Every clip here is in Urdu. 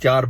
4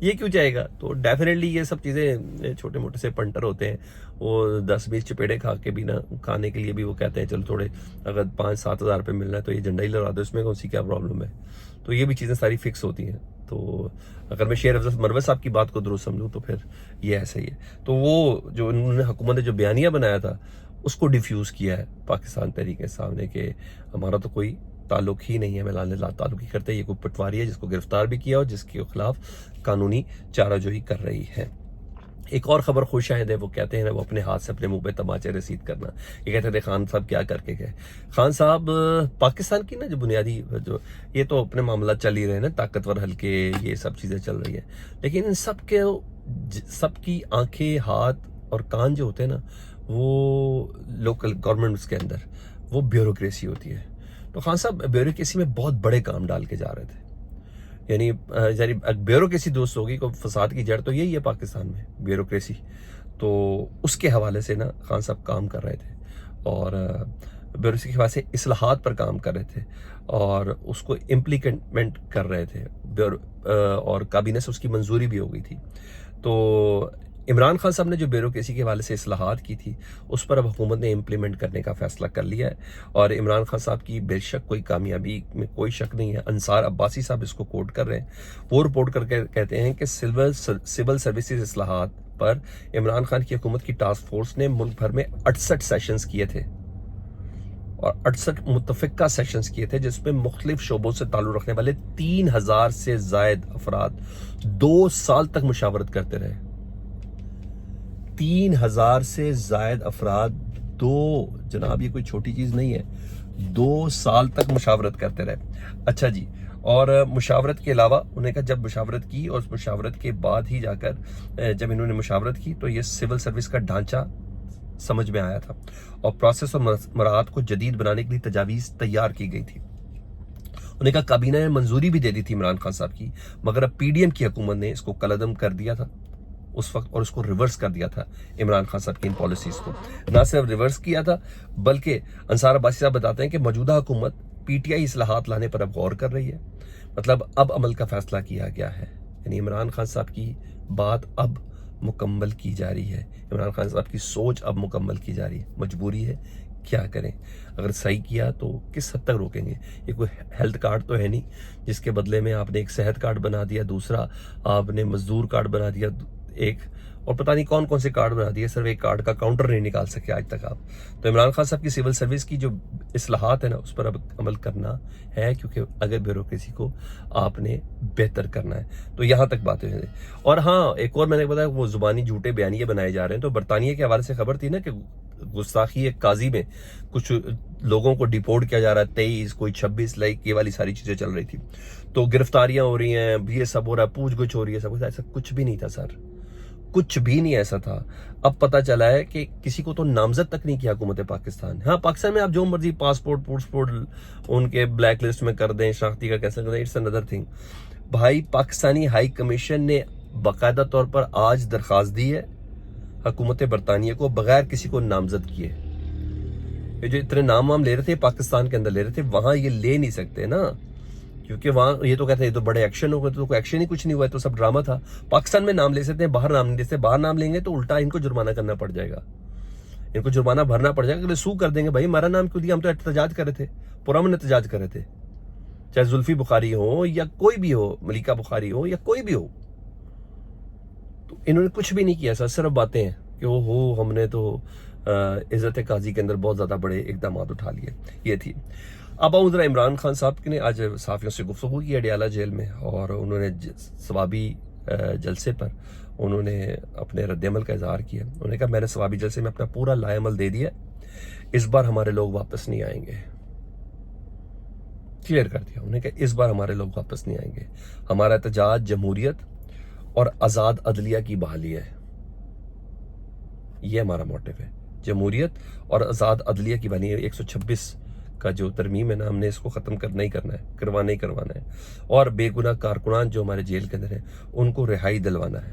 یہ کیوں چاہے گا؟ تو ڈیفینیٹلی یہ سب چیزیں چھوٹے موٹے سے پنٹر ہوتے ہیں، وہ 10-20 چپیڑے کھا کے بھی نا، کھانے کے لیے بھی وہ کہتے ہیں چلو تھوڑے اگر 5-7 ہزار روپے مل رہا ہے تو یہ جھنڈا ہی لگا دو، اس میں کون سی کیا پرابلم ہے؟ تو یہ بھی چیزیں ساری فکس ہوتی ہیں. تو اگر میں شیر افضل مروت صاحب کی بات کو درست سمجھوں تو پھر یہ ایسا ہی ہے. تو وہ جو انہوں نے حکومت نے جو بیانیہ بنایا تھا اس کو ڈیفیوز کیا ہے پاکستان تحریک انصاف نے کہ ہمارا تو کوئی تعلق ہی نہیں ہے، ملان لا تعلق ہی کرتے، یہ کوئی پٹواری ہے جس کو گرفتار بھی کیا اور جس کے خلاف قانونی چارہ جوہی کر رہی ہے. ایک اور خبر خوش آئند ہے، وہ کہتے ہیں وہ اپنے ہاتھ سے اپنے منہ پہ تماچے رسید کرنا. یہ کہتے تھے خان صاحب کیا کر کے گئے. خان صاحب پاکستان کی نا جو بنیادی جو یہ تو اپنے معاملات چل ہی رہے ہیں نا، طاقتور حلقے یہ سب چیزیں چل رہی ہیں، لیکن ان سب کی آنکھیں، ہاتھ اور کان جو ہوتے ہیں نا وہ لوکل گورنمنٹس کے اندر وہ بیوروکریسی ہوتی ہے. تو خان صاحب بیوروکریسی میں بہت بڑے کام ڈال کے جا رہے تھے. یعنی بیوروکریسی دوست ہوگی کو فساد کی جڑ تو یہی ہے پاکستان میں، بیوروکریسی. تو اس کے حوالے سے نا خان صاحب کام کر رہے تھے اور بیوروکریسی کے حوالے سے اصلاحات پر کام کر رہے تھے اور اس کو امپلیمنٹ کر رہے تھے اور کابینہ سے اس کی منظوری بھی ہو گئی تھی. تو عمران خان صاحب نے جو بیوروکریسی کے حوالے سے اصلاحات کی تھی اس پر اب حکومت نے امپلیمنٹ کرنے کا فیصلہ کر لیا ہے اور عمران خان صاحب کی بے شک کوئی کامیابی میں کوئی شک نہیں ہے. انصار عباسی صاحب اس کو کوٹ کر رہے ہیں، وہ رپورٹ کر کے کہتے ہیں کہ سول سروسز اصلاحات پر عمران خان کی حکومت کی ٹاسک فورس نے ملک بھر میں 68 سیشنز کیے تھے اور 68 متفقہ سیشنز کیے تھے جس میں مختلف شعبوں سے تعلق رکھنے والے 3000 سے زائد افراد 2 سال تک مشاورت کرتے رہے. 3000 سے زائد افراد جناب یہ کوئی چھوٹی چیز نہیں ہے، 2 سال تک مشاورت کرتے رہے. اچھا جی، اور مشاورت کے علاوہ انہوں نے کہا جب مشاورت کی اور اس مشاورت کے بعد ہی جا کر جب انہوں نے مشاورت کی تو یہ سول سروس کا ڈھانچہ سمجھ میں آیا تھا اور پروسیس اور مراحت کو جدید بنانے کے لیے تجاویز تیار کی گئی تھی. انہوں نے کہا کابینہ نے منظوری بھی دے دی تھی عمران خان صاحب کی، مگر اب پی ڈی ایم کی حکومت نے اس کو کالعدم کر دیا تھا اس وقت اور اس کو ریورس کر دیا تھا. عمران خان صاحب کی ان پالیسیز کو نہ صرف ریورس کیا تھا بلکہ انصار عباسی صاحب بتاتے ہیں کہ موجودہ حکومت پی ٹی آئی اصلاحات لانے پر اب غور کر رہی ہے. مطلب اب عمل کا فیصلہ کیا گیا ہے، یعنی عمران خان صاحب کی بات اب مکمل کی جا رہی ہے، عمران خان صاحب کی سوچ اب مکمل کی جا رہی ہے. مجبوری ہے، کیا کریں؟ اگر صحیح کیا تو کس حد تک روکیں گے؟ یہ کوئی ہیلتھ کارڈ تو ہے نہیں جس کے بدلے میں آپ نے ایک صحت کارڈ بنا دیا، دوسرا آپ نے مزدور کارڈ بنا دیا ایک، اور پتہ نہیں کون کون سے کارڈ بنا دیے، صرف ایک کارڈ کا کاؤنٹر نہیں نکال سکے آج تک آپ. تو عمران خان صاحب کی سول سروس کی جو اصلاحات ہیں نا اس پر اب عمل کرنا ہے، کیونکہ اگر بیوروکریسی کو آپ نے بہتر کرنا ہے تو یہاں تک باتیں ہیں. اور ہاں ایک اور میں نے بتایا وہ زبانی جھوٹے بیانیے بنائے جا رہے ہیں. تو برطانیہ کے حوالے سے خبر تھی نا کہ گستاخی ایک قاضی میں کچھ لوگوں کو ڈیپورٹ کیا جا رہا ہے، 23 کوئی 26 لائک یہ والی ساری چیزیں چل رہی تھی. تو گرفتاریاں ہو رہی ہیں، یہ سب ہو رہا ہے، پوچھ گچھ ہو رہی ہے، سب ایسا کچھ بھی نہیں تھا سر، کچھ بھی نہیں ایسا تھا. اب پتہ چلا ہے کہ کسی کو تو نامزد تک نہیں کیا حکومت پاکستان. ہاں پاکستان میں آپ جو مرضی پاسپورٹ ان کے بلیک لسٹ میں کر دیں، شناختی کا کیسے کر دیں، اٹس اندر تھنگ. بھائی پاکستانی ہائی کمیشن نے باقاعدہ طور پر آج درخواست دی ہے حکومت برطانیہ کو بغیر کسی کو نامزد کیے. یہ جو اتنے نام وام لے رہے تھے پاکستان کے اندر لے رہے تھے، وہاں یہ لے نہیں سکتے نا، کیونکہ وہاں یہ تو کہتے ہیں یہ تو بڑے ایکشن ہو گئے، تو کوئی ایکشن ہی کچھ نہیں ہوا ہے، تو سب ڈرامہ تھا. پاکستان میں نام لے سکتے ہیں، باہر نام نہیں لے سکتے. باہر نام لیں گے تو الٹا ان کو جرمانہ کرنا پڑ جائے گا، ان کو جرمانہ بھرنا پڑ جائے گا. اگر سو کر دیں گے بھائی ہمارا نام کیوں دیا، ہم تو احتجاج کر رہے تھے، پرامن احتجاج کر رہے تھے، چاہے زلفی بخاری ہو یا کوئی بھی ہو، ملیکہ بخاری ہو یا کوئی بھی ہو. تو انہوں نے کچھ بھی نہیں کیا سر، صرف باتیں ہیں کہ وہ ہو ہم نے تو عزت قاضی کے اندر بہت زیادہ بڑے اقدامات اٹھا لیے. یہ تھی. اب آؤں ذرا عمران خان صاحب نے آج صحافیوں سے گفتگو کی اڈیالہ جیل میں اور انہوں نے ثوابی جلسے پر انہوں نے اپنے رد عمل کا اظہار کیا. انہوں نے کہا میں نے ثوابی جلسے میں اپنا پورا لائے عمل دے دیا، اس بار ہمارے لوگ واپس نہیں آئیں گے. کلیئر کر دیا انہوں نے کہ اس بار ہمارے لوگ واپس نہیں آئیں گے. ہمارا احتجاج جمہوریت اور آزاد عدلیہ کی بحالی ہے، یہ ہمارا موٹو ہے، جمہوریت اور آزاد عدلیہ کی بحالی ہے. 126 کا جو ترمیم ہے نا، ہم نے اس کو ختم کرنا ہی کرنا ہے، کروانا ہے. اور بے گناہ کارکنان جو ہمارے جیل کے اندر ہیں ان کو رہائی دلوانا ہے.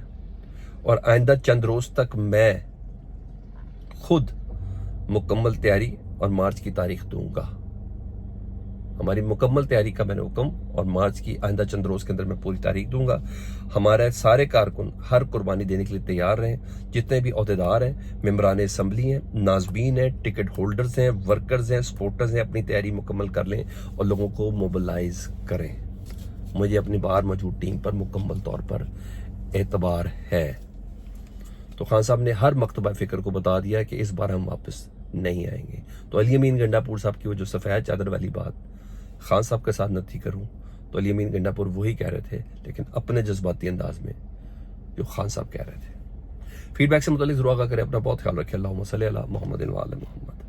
اور آئندہ چند روز تک میں خود مکمل تیاری اور مارچ کی تاریخ دوں گا. ہماری مکمل تیاری کا میں نے حکم، اور مارچ کی آئندہ چند روز کے اندر میں پوری تاریخ دوں گا. ہمارے سارے کارکن ہر قربانی دینے کے لیے تیار رہیں. جتنے بھی عہدیدار ہیں، ممبران اسمبلی ہیں، ناظمین ہیں، ٹکٹ ہولڈرز ہیں، ورکرز ہیں، سپورٹرز ہیں، اپنی تیاری مکمل کر لیں اور لوگوں کو موبلائز کریں. مجھے اپنی باہر موجود ٹیم پر مکمل طور پر اعتبار ہے. تو خان صاحب نے ہر مکتبہ فکر کو بتا دیا کہ اس بار ہم واپس نہیں آئیں گے. تو علی امین گنڈا پور صاحب کی وہ جو سفید چادر والی بات خان صاحب کے ساتھ نہ کروں، تو علی امین گنڈا پور وہی کہہ رہے تھے، لیکن اپنے جذباتی انداز میں جو خان صاحب کہہ رہے تھے. فیڈ بیک سے متعلق ضرور آگاہ کریں. اپنا بہت خیال رکھیں. اللہم صلی علی محمد و علی محمد.